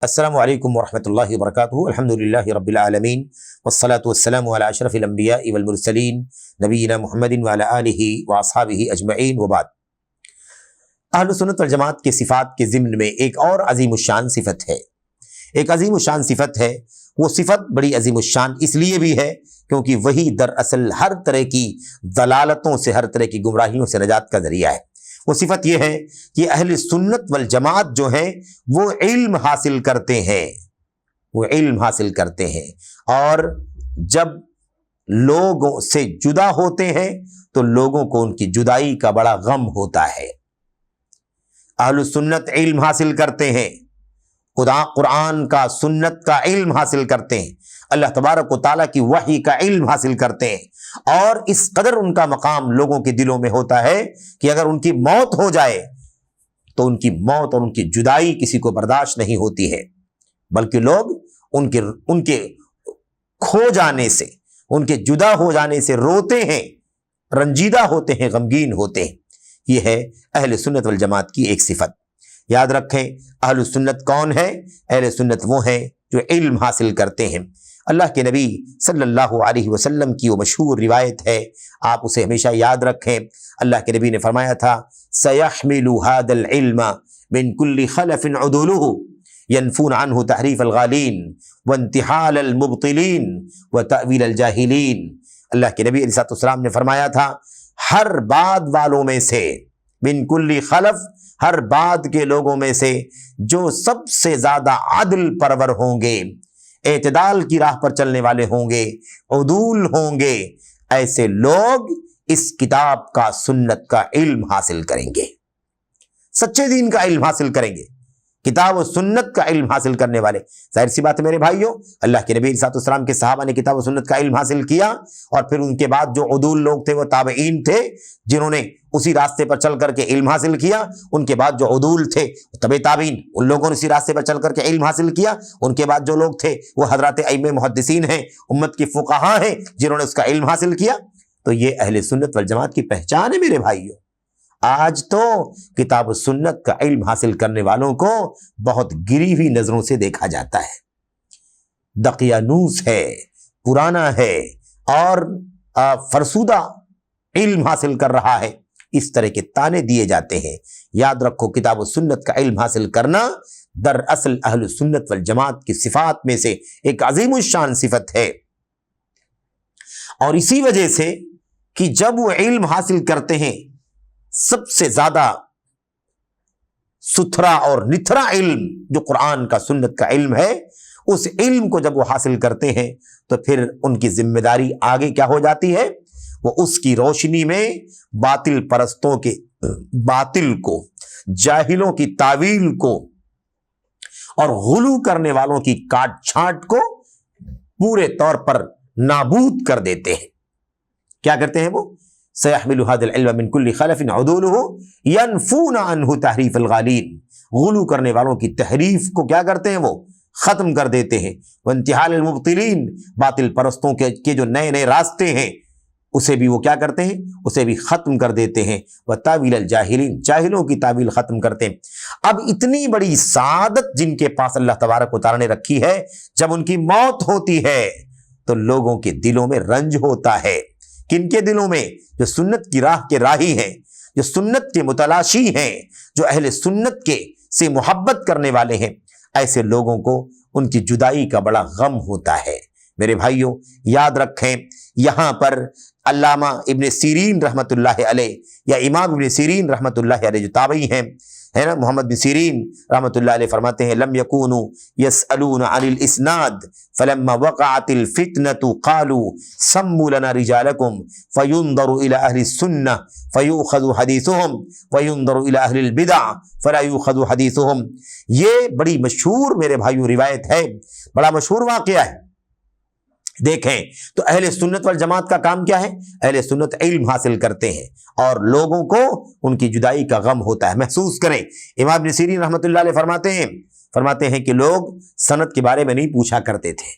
السلام علیکم ورحمۃ اللہ وبرکاتہ۔ الحمدللہ رب العالمین والصلاة والسلام علی اشرف الانبیاء والمرسلین نبینا محمد وعلی آلہ واصحابہ اجمعین وبعد۔ اہل سنت والجماعت کے صفات کے ضمن میں ایک اور عظیم الشان صفت ہے، ایک عظیم الشان صفت ہے۔ وہ صفت بڑی عظیم الشان اس لیے بھی ہے کیونکہ وہی دراصل ہر طرح کی ضلالتوں سے، ہر طرح کی گمراہیوں سے نجات کا ذریعہ ہے۔ وہ صفت یہ ہے کہ اہل سنت والجماعت جو ہیں وہ علم حاصل کرتے ہیں، وہ علم حاصل کرتے ہیں، اور جب لوگوں سے جدا ہوتے ہیں تو لوگوں کو ان کی جدائی کا بڑا غم ہوتا ہے۔ اہل سنت علم حاصل کرتے ہیں، قرآن کا، سنت کا علم حاصل کرتے ہیں، اللہ تبارک و تعالیٰ کی وحی کا علم حاصل کرتے ہیں، اور اس قدر ان کا مقام لوگوں کے دلوں میں ہوتا ہے کہ اگر ان کی موت ہو جائے تو ان کی موت اور ان کی جدائی کسی کو برداشت نہیں ہوتی ہے، بلکہ لوگ ان کے کھو جانے سے، ان کے جدا ہو جانے سے روتے ہیں، رنجیدہ ہوتے ہیں، غمگین ہوتے ہیں۔ یہ ہے اہل سنت والجماعت کی ایک صفت۔ یاد رکھیں، اہل سنت کون ہے؟ اہل سنت وہ ہیں جو علم حاصل کرتے ہیں۔ اللہ کے نبی صلی اللہ علیہ وسلم کی وہ مشہور روایت ہے، آپ اسے ہمیشہ یاد رکھیں۔ اللہ کے نبی نے فرمایا تھا، سَيَحْمِلُ هَذَا الْعِلْمَ مِنْ كُلِّ خَلَفٍ عُدُولُهُ يَنْفُونَ عَنْهُ تَحْرِيفَ الْغَالِينَ وَانْتِحَالَ الْمُبْطِلِينَ وَتَأْوِيلَ الْجَاهِلِينَ۔ اللہ کے نبی علیہ السلام نے فرمایا تھا، ہر بعد والوں میں سے، من کل خلف، ہر بعد کے لوگوں میں سے جو سب سے زیادہ عدل پرور ہوں گے، اعتدال کی راہ پر چلنے والے ہوں گے، عدول ہوں گے، ایسے لوگ اس کتاب کا، سنت کا علم حاصل کریں گے، سچے دین کا علم حاصل کریں گے، کتاب و سنت کا علم حاصل کرنے والے۔ ظاہر سی بات ہے میرے بھائیوں، اللہ کے نبی صلی اللہ علیہ وسلم کے صحابہ نے کتاب و سنت کا علم حاصل کیا، اور پھر ان کے بعد جو عدول لوگ تھے وہ تابعین تھے جنہوں نے اسی راستے پر چل کر کے علم حاصل کیا۔ ان کے بعد جو عدول تھے تبع تابعین، ان لوگوں نے اسی راستے پر چل کر کے علم حاصل کیا۔ ان کے بعد جو لوگ تھے وہ حضرات ائمہ محدثین ہیں، امت کے فقہاء ہیں جنہوں نے اس کا علم حاصل کیا۔ تو یہ اہل سنت والجماعت کی پہچان ہے میرے بھائیوں۔ آج تو کتاب و سنت کا علم حاصل کرنے والوں کو بہت گری ہوئی نظروں سے دیکھا جاتا ہے، دقیانوس ہے، پرانا ہے، اور فرسودہ علم حاصل کر رہا ہے، اس طرح کے تانے دیے جاتے ہیں۔ یاد رکھو، کتاب و سنت کا علم حاصل کرنا دراصل اہل سنت والجماعت کی صفات میں سے ایک عظیم الشان صفت ہے، اور اسی وجہ سے کہ جب وہ علم حاصل کرتے ہیں، سب سے زیادہ ستھرا اور نتھرا علم جو قرآن کا، سنت کا علم ہے، اس علم کو جب وہ حاصل کرتے ہیں تو پھر ان کی ذمہ داری آگے کیا ہو جاتی ہے؟ وہ اس کی روشنی میں باطل پرستوں کے باطل کو، جاہلوں کی تعویل کو، اور غلو کرنے والوں کی کاٹ چھانٹ کو پورے طور پر نابود کر دیتے ہیں۔ کیا کرتے ہیں وہ؟ سَيَحْمِلُ هَذَا الْعِلْمَ مِنْ كُلِّ خَلَفٍ عُدُولُهُ يَنْفُونَ عَنْهُ تَحْرِيفَ الْغَالِينَ۔ غلو کرنے والوں کی تحریف کو کیا کرتے ہیں؟ وہ ختم کر دیتے ہیں۔ وَانْتِحَالَ الْمُبْطِلِينَ، باطل پرستوں کے جو نئے نئے راستے ہیں اسے بھی وہ کیا کرتے ہیں؟ اسے بھی ختم کر دیتے ہیں۔ وَتَأْوِيلَ الْجَاهِلِينَ، جاہلوں کی تعویل ختم کرتے ہیں۔ اب اتنی بڑی سعادت جن کے پاس اللہ تبارک و تعالیٰ نے رکھی ہے، جب ان کی موت ہوتی ہے تو لوگوں کے دلوں میں رنج ہوتا ہے۔ کن کے دلوں میں؟ جو سنت کی راہ کے راہی ہیں، جو سنت کے متلاشی ہیں، جو اہل سنت کے سے محبت کرنے والے ہیں، ایسے لوگوں کو ان کی جدائی کا بڑا غم ہوتا ہے۔ میرے بھائیوں، یاد رکھیں، یہاں پر علامہ ابن سیرین رحمۃ اللہ علیہ، یا امام ابن سیرین رحمۃ اللہ علیہ جو تابعی ہیں، ہے نا، محمد بن سیرین رحمۃ اللہ علیہ فرماتے ہیں، لم يكونوا يسألون عن الاسناد فلما وقعت الفتنة قالوا سموا لنا رجالكم فينظر الى اهل السنة فيؤخذ حديثهم وينظر الى اهل البدع فلا يؤخذ حديثهم۔ یہ بڑی مشہور میرے بھائیوں روایت ہے، بڑا مشہور واقعہ ہے۔ دیکھیں تو اہل سنت والجماعت کا کام کیا ہے؟ اہل سنت علم حاصل کرتے ہیں، اور لوگوں کو ان کی جدائی کا غم ہوتا ہے۔ محسوس کریں، امام ابن سیرین رحمۃ اللہ علیہ فرماتے ہیں کہ لوگ سند کے بارے میں نہیں پوچھا کرتے تھے،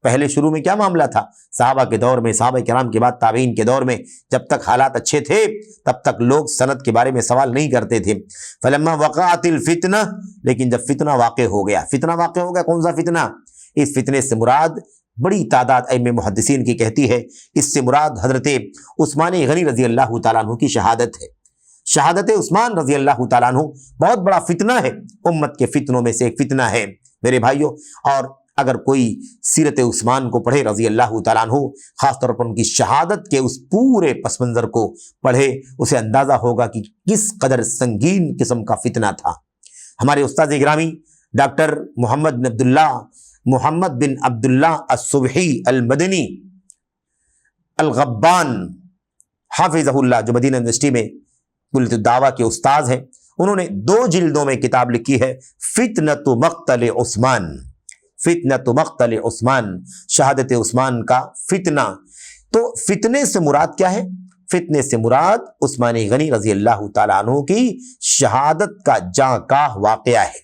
پہلے شروع میں کیا معاملہ تھا؟ صحابہ کے دور میں، صحابہ کرام کے بعد تابعین کے دور میں، جب تک حالات اچھے تھے تب تک لوگ سند کے بارے میں سوال نہیں کرتے تھے۔ فلما وقعت الفتنہ، لیکن جب فتنہ واقع ہو گیا، فتنہ واقع ہو گیا، کون سا فتنہ؟ اس فتنے سے مراد بڑی تعداد ائمہ محدثین کی کہتی ہے اس سے مراد حضرت عثمان غنی رضی اللہ تعالیٰ عنہ کی شہادت ہے۔ شہادت عثمان رضی اللہ تعالیٰ عنہ بہت بڑا فتنہ ہے، امت کے فتنوں میں سے ایک فتنہ ہے میرے بھائیوں۔ اور اگر کوئی سیرت عثمان کو پڑھے رضی اللہ تعالیٰ عنہ، خاص طور پر ان کی شہادت کے اس پورے پس منظر کو پڑھے، اسے اندازہ ہوگا کہ کس قدر سنگین قسم کا فتنہ تھا۔ ہمارے استاد گرامی ڈاکٹر محمد بن عبداللہ الصبحی المدنی الغبان حافظہ اللہ، جو مدینہ یونیورسٹی میں کلیۃ الدعوہ کے استاذ ہیں، انہوں نے 2 جلدوں میں کتاب لکھی ہے فتنۃ مقتل عثمان، فتنۃ مقتل عثمان، شہادت عثمان کا فتنہ۔ تو فتنے سے مراد کیا ہے؟ فتنے سے مراد عثمان غنی رضی اللہ تعالیٰ عنہ کی شہادت کا جاں کا واقعہ ہے۔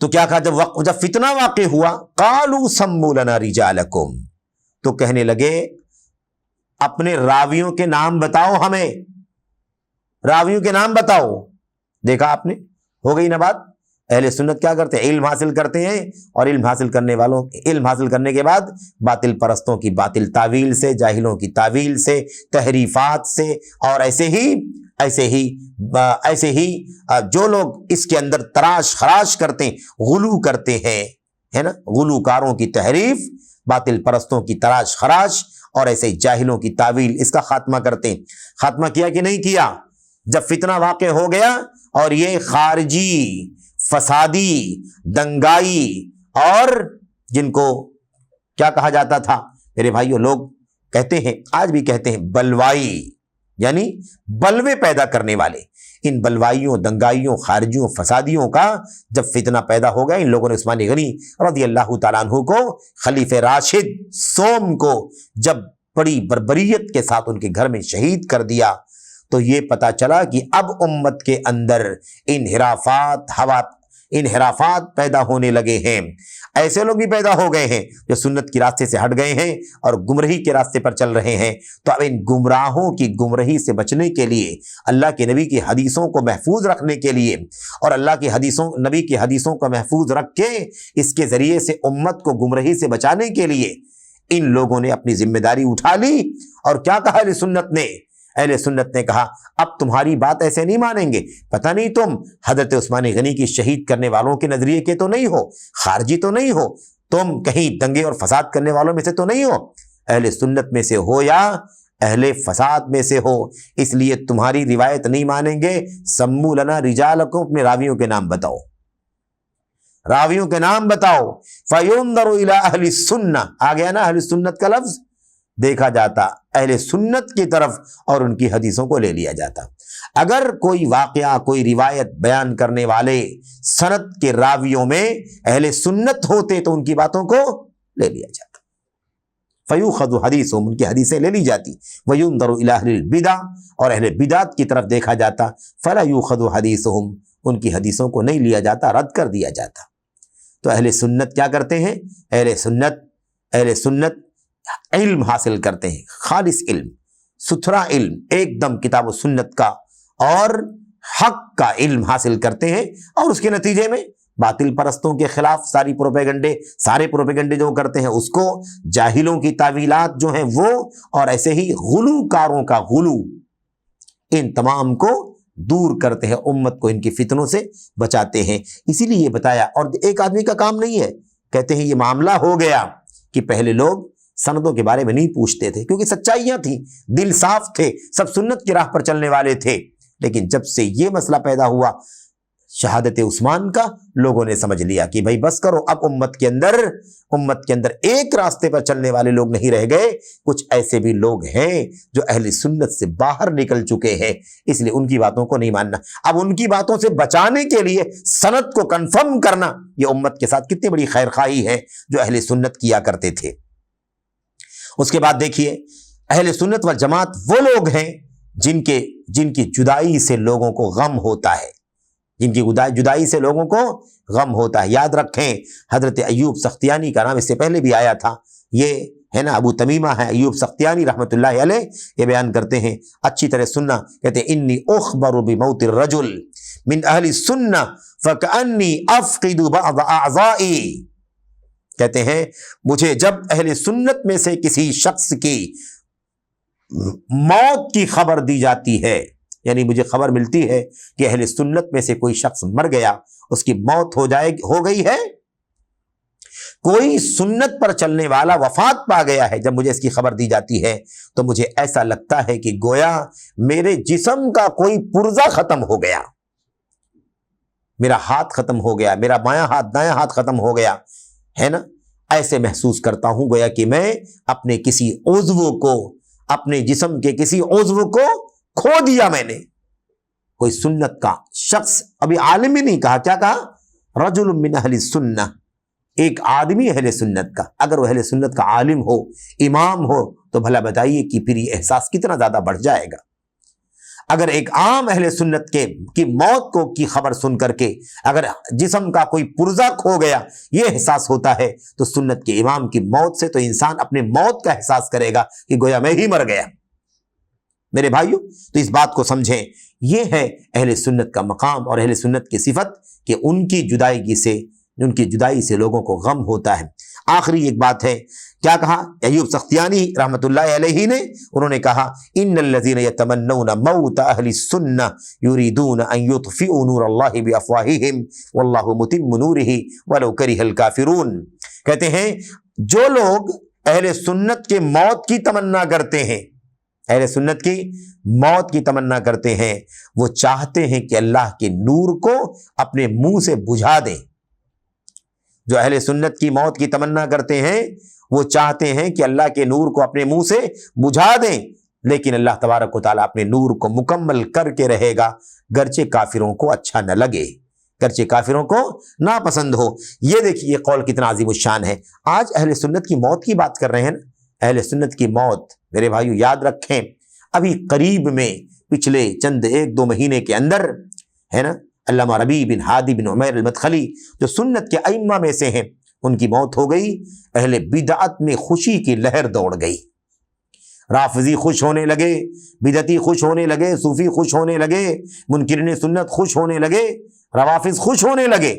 تو کیا کہا جب فتنہ واقع ہوا، قالوا سموا لنا رجالکم، تو کہنے لگے اپنے راویوں کے نام بتاؤ، ہمیں راویوں کے نام بتاؤ۔ دیکھا آپ نے، ہو گئی نا بات۔ اہل سنت کیا کرتے ہیں؟ علم حاصل کرتے ہیں، اور علم حاصل کرنے کے بعد باطل پرستوں کی باطل تعویل سے، جاہلوں کی تعویل سے، تحریفات سے، اور ایسے ہی جو لوگ اس کے اندر تراش خراش کرتے ہیں، غلو کرتے ہیں، ہے نا، غلوکاروں کی تحریف، باطل پرستوں کی تراش خراش، اور ایسے جاہلوں کی تعویل، اس کا خاتمہ کرتے ہیں۔ خاتمہ کیا کہ نہیں کیا؟ جب فتنہ واقع ہو گیا اور یہ خارجی، فسادی، دنگائی، اور جن کو کیا کہا جاتا تھا میرے بھائیوں، لوگ کہتے ہیں، آج بھی کہتے ہیں، بلوائی، یعنی بلوے پیدا کرنے والے، ان بلوائیوں، دنگائیوں، خارجیوں، فسادیوں کا جب فتنہ پیدا ہو گیا، ان لوگوں نے عثمان غنی رضی اللہ تعالیٰ عنہ کو، خلیفہ راشد سوم کو، جب بڑی بربریت کے ساتھ ان کے گھر میں شہید کر دیا، تو یہ پتا چلا کہ اب امت کے اندر انحرافات پیدا ہونے لگے ہیں۔ ایسے لوگ بھی پیدا ہو گئے ہیں جو سنت کی راستے سے ہٹ گئے ہیں اور گمراہی کے راستے پر چل رہے ہیں۔ تو اب ان گمراہوں کی گمراہی سے بچنے کے لیے، اللہ کے نبی کی حدیثوں کو محفوظ رکھنے کے لیے، اور نبی کی حدیثوں کو محفوظ رکھ کے اس کے ذریعے سے امت کو گمراہی سے بچانے کے لیے ان لوگوں نے اپنی ذمہ داری اٹھا لی۔ اور کیا کہا اہل سنت نے کہا اب تمہاری بات ایسے نہیں مانیں گے، پتہ نہیں تم حضرت عثمان غنی کی شہید کرنے والوں کے نظریے کے تو نہیں ہو، خارجی تو نہیں ہو، تم کہیں دنگے اور فساد کرنے والوں میں سے تو نہیں ہو، اہل سنت میں سے ہو یا اہل فساد میں سے ہو، اس لیے تمہاری روایت نہیں مانیں گے۔ سموا لنا رجالکم، اپنے راویوں کے نام بتاؤ، راویوں کے نام بتاؤ۔ فَيُنظَرُ إِلَىٰ أَهْلِ السُّنَّةِ، آ گیا نا اہل سنت کا لفظ، دیکھا جاتا اہل سنت کی طرف اور ان کی حدیثوں کو لے لیا جاتا۔ اگر کوئی واقعہ، کوئی روایت بیان کرنے والے سند کے راویوں میں اہل سنت ہوتے تو ان کی باتوں کو لے لیا جاتا۔ فیوخذ حدیثہم، ان کی حدیثیں لے لی جاتی۔ وینظر الی اہل البدع، اور اہل بدعت کی طرف دیکھا جاتا۔ فلا یوخذ حدیثہم، ان کی حدیثوں کو نہیں لیا جاتا، رد کر دیا جاتا۔ تو اہل سنت کیا کرتے ہیں؟ اہل سنت علم حاصل کرتے ہیں، خالص علم، ستھرا علم، ایک دم کتاب و سنت کا اور حق کا علم حاصل کرتے ہیں، اور اس کے نتیجے میں باطل پرستوں کے خلاف سارے پروپیگنڈے جو کرتے ہیں اس کو، جاہلوں کی تعویلات جو ہیں وہ، اور ایسے ہی غلوکاروں کا غلو، ان تمام کو دور کرتے ہیں، امت کو ان کی فتنوں سے بچاتے ہیں۔ اسی لیے یہ بتایا، اور ایک آدمی کا کام نہیں ہے، کہتے ہیں یہ معاملہ ہو گیا کہ پہلے لوگ سندوں کے بارے میں نہیں پوچھتے تھے کیونکہ سچائیاں تھیں، دل صاف تھے، سب سنت کی راہ پر چلنے والے تھے، لیکن جب سے یہ مسئلہ پیدا ہوا شہادت عثمان کا، لوگوں نے سمجھ لیا کہ بھائی بس کرو، اب امت کے اندر ایک راستے پر چلنے والے لوگ نہیں رہ گئے، کچھ ایسے بھی لوگ ہیں جو اہل سنت سے باہر نکل چکے ہیں، اس لیے ان کی باتوں کو نہیں ماننا۔ اب ان کی باتوں سے بچانے کے لیے سند کو کنفرم کرنا، یہ امت کے ساتھ کتنی بڑی خیر خواہی ہے جو اہل سنت کیا کرتے تھے۔ اس کے بعد دیکھیے، اہل سنت والجماعت وہ لوگ ہیں جن کی جدائی سے لوگوں کو غم ہوتا ہے، جن کی جدائی سے لوگوں کو غم ہوتا ہے۔ یاد رکھیں حضرت ایوب سختیانی کا نام اس سے پہلے بھی آیا تھا، یہ ہے نا ابو تمیمہ ہے ایوب سختیانی رحمۃ اللہ علیہ، یہ بیان کرتے ہیں، اچھی طرح سننا، کہتے ہیں انی اخبر بموت الرجل من اہل السنہ فکأنی افقد بعض اعضائی، کہتے ہیں مجھے جب اہل سنت میں سے کسی شخص کی موت کی خبر دی جاتی ہے، یعنی مجھے خبر ملتی ہے کہ اہل سنت میں سے کوئی شخص مر گیا، اس کی موت ہو گئی ہے، کوئی سنت پر چلنے والا وفات پا گیا ہے، جب مجھے اس کی خبر دی جاتی ہے تو مجھے ایسا لگتا ہے کہ گویا میرے جسم کا کوئی پرزہ ختم ہو گیا، میرا ہاتھ ختم ہو گیا، میرا بایاں ہاتھ دایاں ہاتھ ختم ہو گیا، ہے نا، ایسے محسوس کرتا ہوں گویا کہ میں اپنے کسی عضو کو، اپنے جسم کے کسی عضو کو کھو دیا میں نے۔ کوئی سنت کا شخص، ابھی عالم ہی نہیں کہا، کیا کہا؟ رجل من اہل السنہ، ایک آدمی اہل سنت کا، اگر وہ اہل سنت کا عالم ہو، امام ہو، تو بھلا بتائیے کہ پھر یہ احساس کتنا زیادہ بڑھ جائے گا۔ اگر ایک عام اہل سنت کی موت کی خبر سن کر کے اگر جسم کا کوئی پرزہ کھو گیا یہ احساس ہوتا ہے، تو سنت کے امام کی موت سے تو انسان اپنے موت کا احساس کرے گا کہ گویا میں ہی مر گیا۔ میرے بھائیوں، تو اس بات کو سمجھیں، یہ ہے اہل سنت کا مقام اور اہل سنت کی صفت کہ ان کی جدائی سے لوگوں کو غم ہوتا ہے۔ آخری ایک بات ہے، کیا کہا ایوب سختیانی رحمت اللہ علیہ نے؟ انہوں نے کہا ان الذین یتمنون موت اہل السنہ یریدون ان یطفئوا نور اللہ بافواہہم واللہ متم نورہ ولو کرہ الکافرون، کہتے ہیں جو لوگ اہل سنت کے موت کی تمنا کرتے ہیں، اہل سنت کی موت کی تمنا کرتے ہیں، وہ چاہتے ہیں کہ اللہ کے نور کو اپنے منہ سے بجھا دیں۔ جو اہل سنت کی موت کی تمنا کرتے ہیں وہ چاہتے ہیں کہ اللہ کے نور کو اپنے منہ سے بجھا دیں، لیکن اللہ تبارک و تعالیٰ اپنے نور کو مکمل کر کے رہے گا، گرچہ کافروں کو اچھا نہ لگے، گرچہ کافروں کو ناپسند ہو۔ یہ دیکھیے قول کتنا عظیم الشان ہے۔ آج اہل سنت کی موت کی بات کر رہے ہیں نا، اہل سنت کی موت، میرے بھائیو یاد رکھیں، ابھی قریب میں پچھلے چند 1-2 مہینے کے اندر، ہے نا، علامہ ربیع بن ہادی بن عمیر المدخلی جو سنت کے ائمہ میں سے ہیں، ان کی موت ہو گئی۔ اہل بدعت میں خوشی کی لہر دوڑ گئی، رافضی خوش ہونے لگے، بدعتی خوش ہونے لگے، صوفی خوش ہونے لگے، منکرین سنت خوش ہونے لگے، روافض خوش ہونے لگے،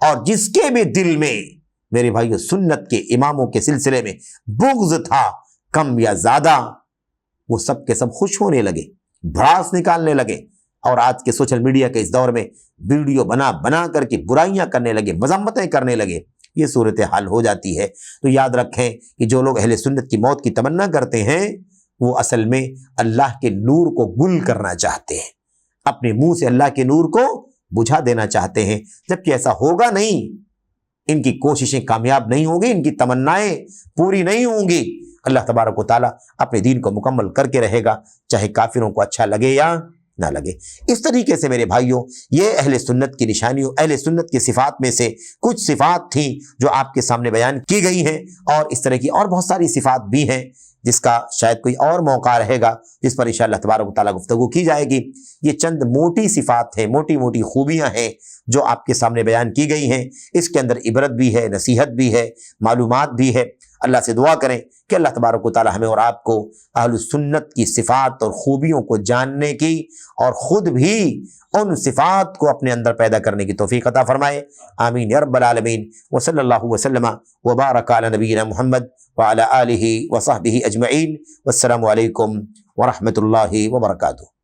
اور جس کے بھی دل میں میرے بھائیو سنت کے اماموں کے سلسلے میں بغض تھا، کم یا زیادہ، وہ سب کے سب خوش ہونے لگے، بھڑاس نکالنے لگے، اور آج کے سوشل میڈیا کے اس دور میں ویڈیو بنا کر کے برائیاں کرنے لگے، مذمتیں کرنے لگے، یہ صورتحال ہو جاتی ہے۔ تو یاد رکھیں کہ جو لوگ اہل سنت کی موت کی تمنا کرتے ہیں وہ اصل میں اللہ کے نور کو گل کرنا چاہتے ہیں، اپنے منہ سے اللہ کے نور کو بجھا دینا چاہتے ہیں، جبکہ ایسا ہوگا نہیں، ان کی کوششیں کامیاب نہیں ہوں گی، ان کی تمنائیں پوری نہیں ہوں گی۔ اللہ تبارک و تعالیٰ اپنے دین کو مکمل کر کے رہے گا، چاہے کافروں کو اچھا لگے یا نہ لگے۔ اس طریقے سے میرے بھائیوں یہ اہل سنت کی نشانیوں، اہل سنت کی صفات میں سے کچھ صفات تھیں جو آپ کے سامنے بیان کی گئی ہیں، اور اس طرح کی اور بہت ساری صفات بھی ہیں جس کا شاید کوئی اور موقع رہے گا جس پر انشاءاللہ تبارک و تعالیٰ گفتگو کی جائے گی۔ یہ چند موٹی صفات ہیں، موٹی موٹی خوبیاں ہیں جو آپ کے سامنے بیان کی گئی ہیں، اس کے اندر عبرت بھی ہے، نصیحت بھی ہے، معلومات بھی ہے۔ اللہ سے دعا کریں کہ اللہ تبارک و تعالیٰ ہمیں اور آپ کو اہل السنت کی صفات اور خوبیوں کو جاننے کی اور خود بھی ان صفات کو اپنے اندر پیدا کرنے کی توفیق عطا فرمائے، آمین یا رب العالمین۔ وصلی اللہ وسلم وبارک علی نبینا محمد وعلی آلہ وصحبہ اجمعین، والسلام علیکم ورحمۃ اللہ وبرکاتہ۔